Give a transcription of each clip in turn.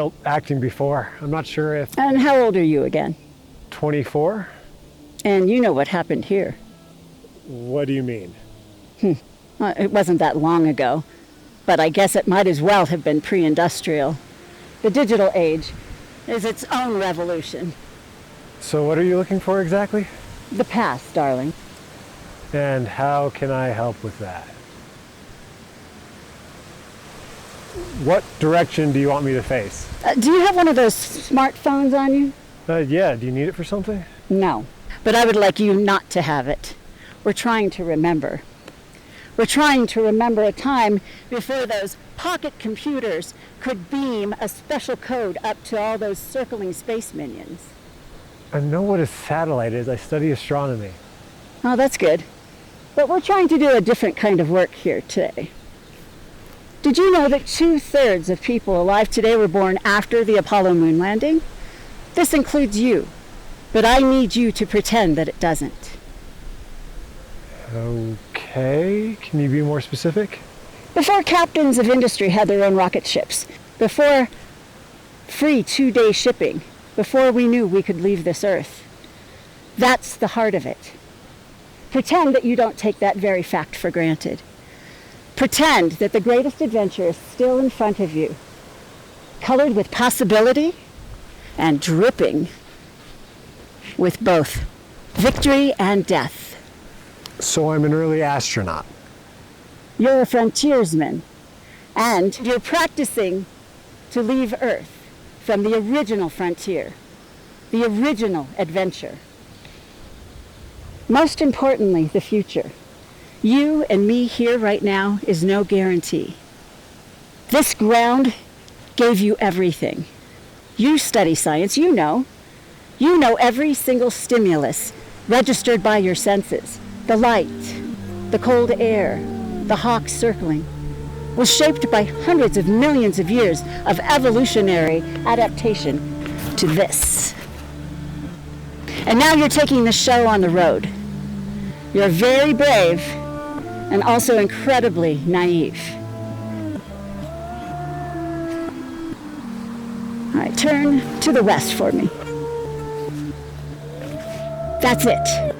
adult acting before. I'm not sure if... And how old are you again? 24? And you know what happened here. What do you mean? It wasn't that long ago, but I guess it might as well have been pre-industrial. The digital age is its own revolution. So what are you looking for exactly? The past, darling. And how can I help with that? What direction do you want me to face? Do you have one of those smartphones on you? Yeah, do you need it for something? No, but I would like you not to have it. We're trying to remember. We're trying to remember a time before those pocket computers could beam a special code up to all those circling space minions. I know what a satellite is. I study astronomy. Oh, that's good. But we're trying to do a different kind of work here today. Did you know that 2/3 of people alive today were born after the Apollo moon landing? This includes you, but I need you to pretend that it doesn't. Okay, can you be more specific? Before captains of industry had their own rocket ships, before free 2-day shipping, before we knew we could leave this earth. That's the heart of it. Pretend that you don't take that very fact for granted. Pretend that the greatest adventure is still in front of you, colored with possibility and dripping with both victory and death. So I'm an early astronaut. You're a frontiersman, and you're practicing to leave Earth from the original frontier, the original adventure. Most importantly, the future. You and me here right now is no guarantee. This ground gave you everything. You study science, you know. You know every single stimulus registered by your senses. The light, the cold air, the hawks circling, was shaped by hundreds of millions of years of evolutionary adaptation to this. And now you're taking the show on the road. You're very brave and also incredibly naive. All right, turn to the west for me. That's it.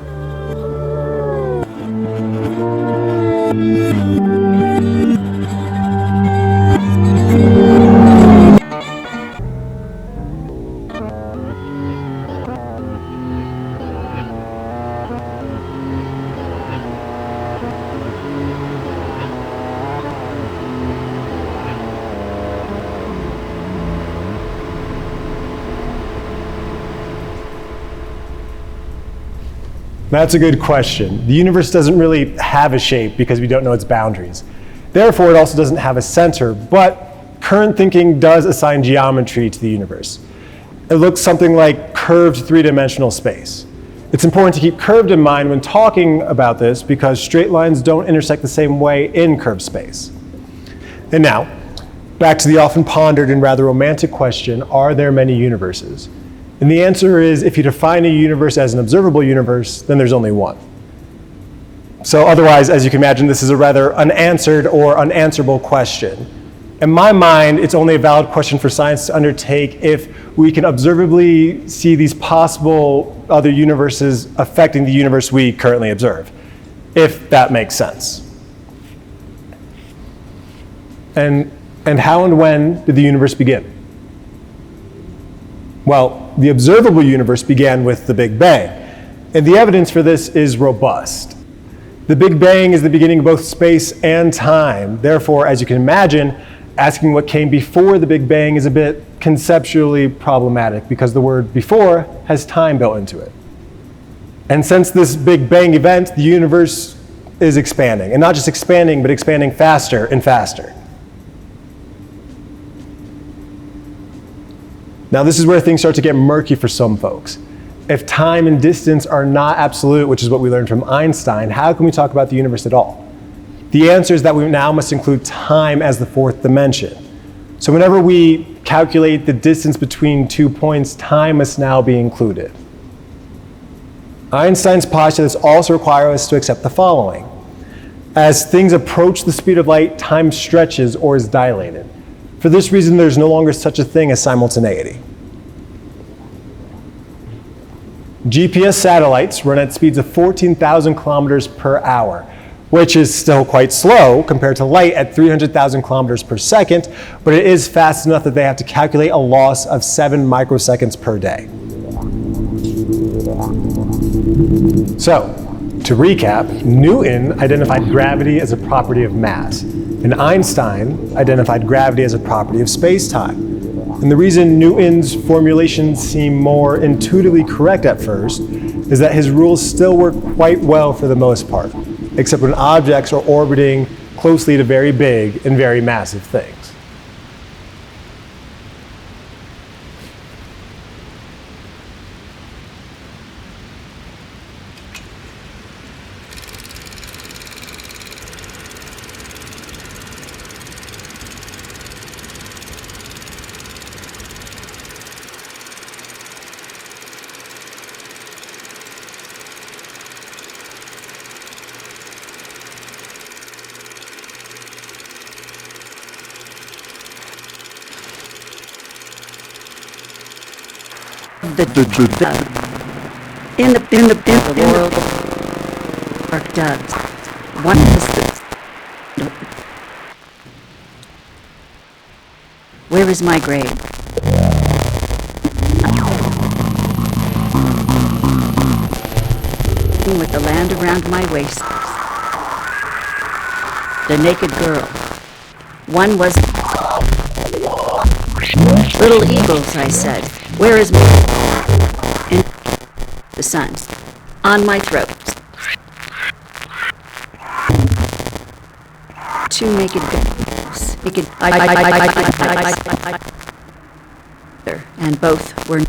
That's a good question. The universe doesn't really have a shape because we don't know its boundaries. Therefore, it also doesn't have a center, but current thinking does assign geometry to the universe. It looks something like curved three-dimensional space. It's important to keep curved in mind when talking about this because straight lines don't intersect the same way in curved space. And now, back to the often pondered and rather romantic question, are there many universes? And the answer is, if you define a universe as an observable universe, then there's only one. So otherwise, as you can imagine, this is a rather unanswered or unanswerable question. In my mind, it's only a valid question for science to undertake if we can observably see these possible other universes affecting the universe we currently observe, if that makes sense. And how and when did the universe begin? Well, the observable universe began with the Big Bang, and the evidence for this is robust. The Big Bang is the beginning of both space and time. Therefore, as you can imagine, asking what came before the Big Bang is a bit conceptually problematic because the word before has time built into it. And since this Big Bang event, the universe is expanding, and not just expanding, but expanding faster and faster. Now, this is where things start to get murky for some folks. If time and distance are not absolute, which is what we learned from Einstein, how can we talk about the universe at all? The answer is that we now must include time as the fourth dimension. So whenever we calculate the distance between 2 points, time must now be included. Einstein's postulates also require us to accept the following. As things approach the speed of light, time stretches or is dilated. For this reason, there's no longer such a thing as simultaneity. GPS satellites run at speeds of 14,000 kilometers per hour, which is still quite slow compared to light at 300,000 kilometers per second, but it is fast enough that they have to calculate a loss of 7 microseconds per day. So, to recap, Newton identified gravity as a property of mass, and Einstein identified gravity as a property of space-time. And the reason Newton's formulations seem more intuitively correct at first is that his rules still work quite well for the most part, except when objects are orbiting closely to very big and very massive things. In the world are doves. One is the. Where is my grave? With the land around my waist. The naked girl. One was little eagles, I said. Where is my... In the sun. On my throat. Two naked girls. Naked... And both were...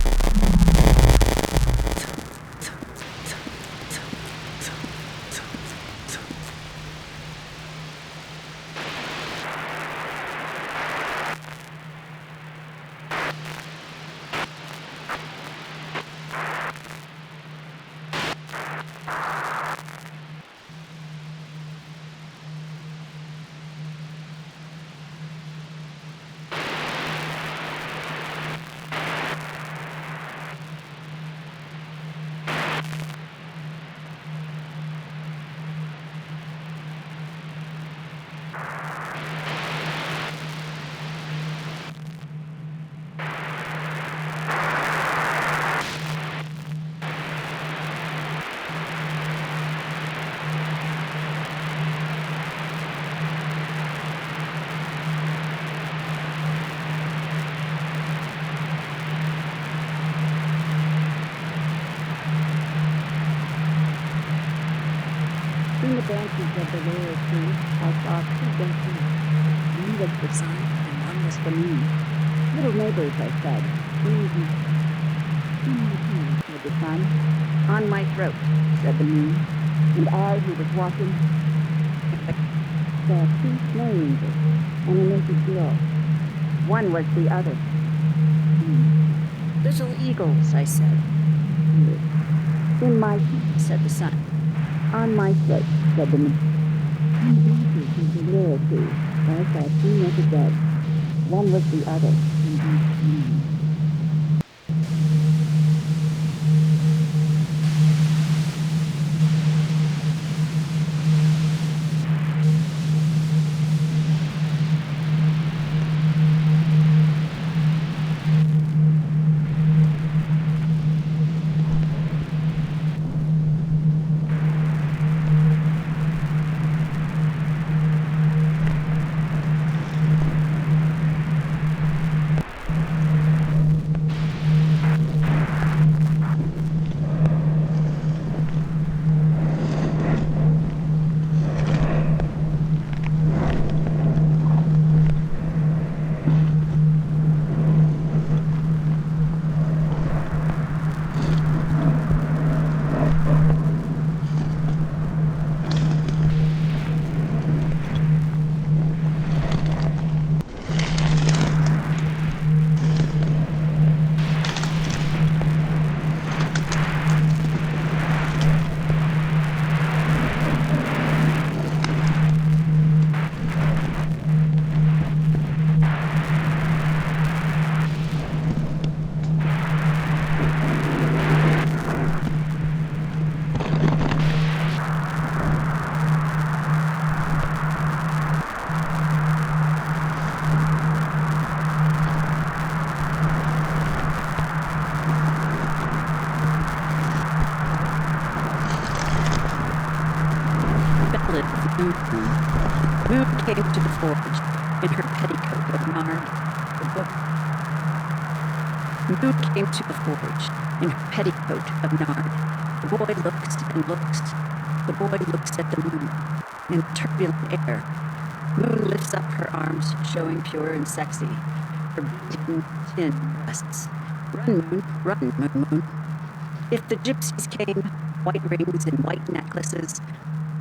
In the branches of the lower tree, I saw two benches. One was the sun, and one was the moon. Little neighbors, I said. Said the sun. On my throat, said the moon. And I, who was walking, saw two snow angels and a naked girl. One was the other. Little eagles, I said. In my feet, said the sun. On my foot, said the moon. In the lower tree, I saw two naked doves. One was the other. came to the forge in her petticoat of nard. The boy. Moon came to the forge in her petticoat of nard. The boy looks and looks. The boy looks at the moon in turbulent air. Moon lifts up her arms, showing pure and sexy. Her beaten tin breasts. Run, moon, run, moon, moon. If the gypsies came, white rings and white necklaces,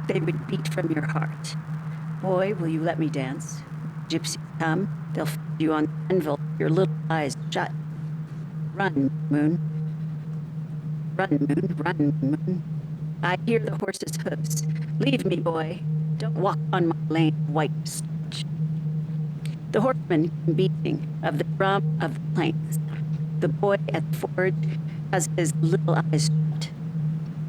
they would beat from your heart. Boy, will you let me dance? Gypsies come, they'll feed you on the anvil, your little eyes shut. Run, moon. Run, moon, run, moon. I hear the horse's hoofs. Leave me, boy. Don't walk on my lane, white starch. The horseman came beating of the drum of the plains. The boy at the forge has his little eyes shut.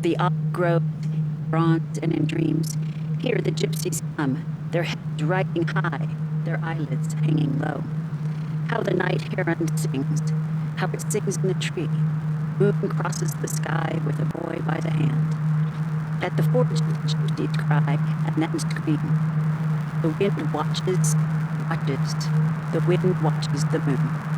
The olive groves, bronze and in dreams. Here the gypsies come, their heads riding high, their eyelids hanging low. How the night heron sings, how it sings in the tree. Moon crosses the sky with a boy by the hand. At the forge, the gypsies cry and then scream. The wind watches, watches. The wind watches the moon.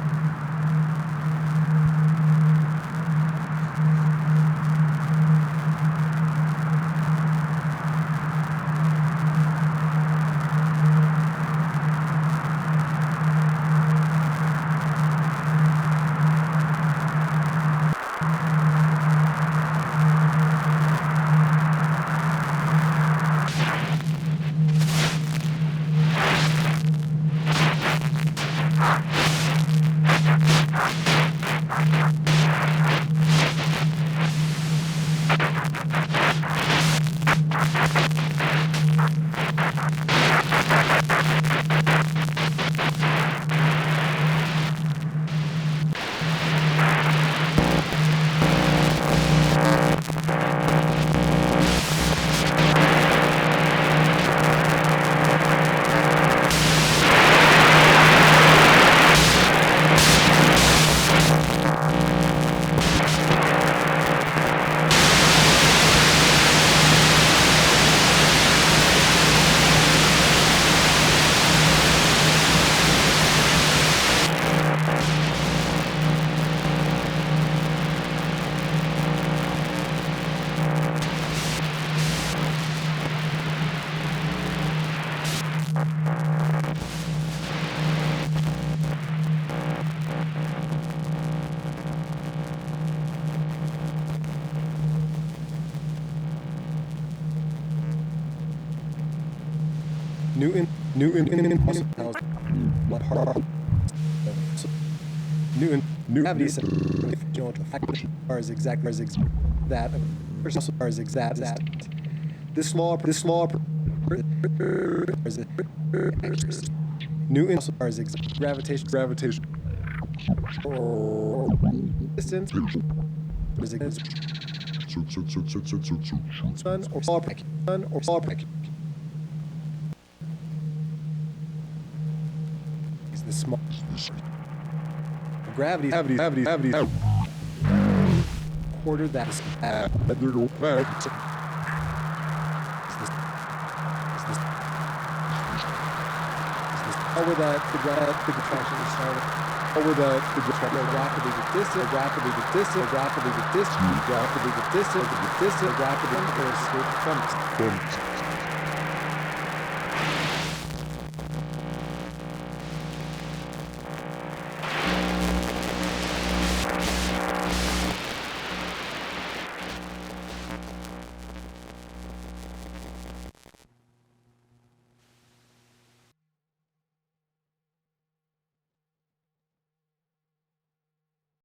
New gravity is exact that is exact this small new is exact gravitation distance is sun or small is the small gravity quarter that is over that the contraction is started over the rapidly the distance or escape from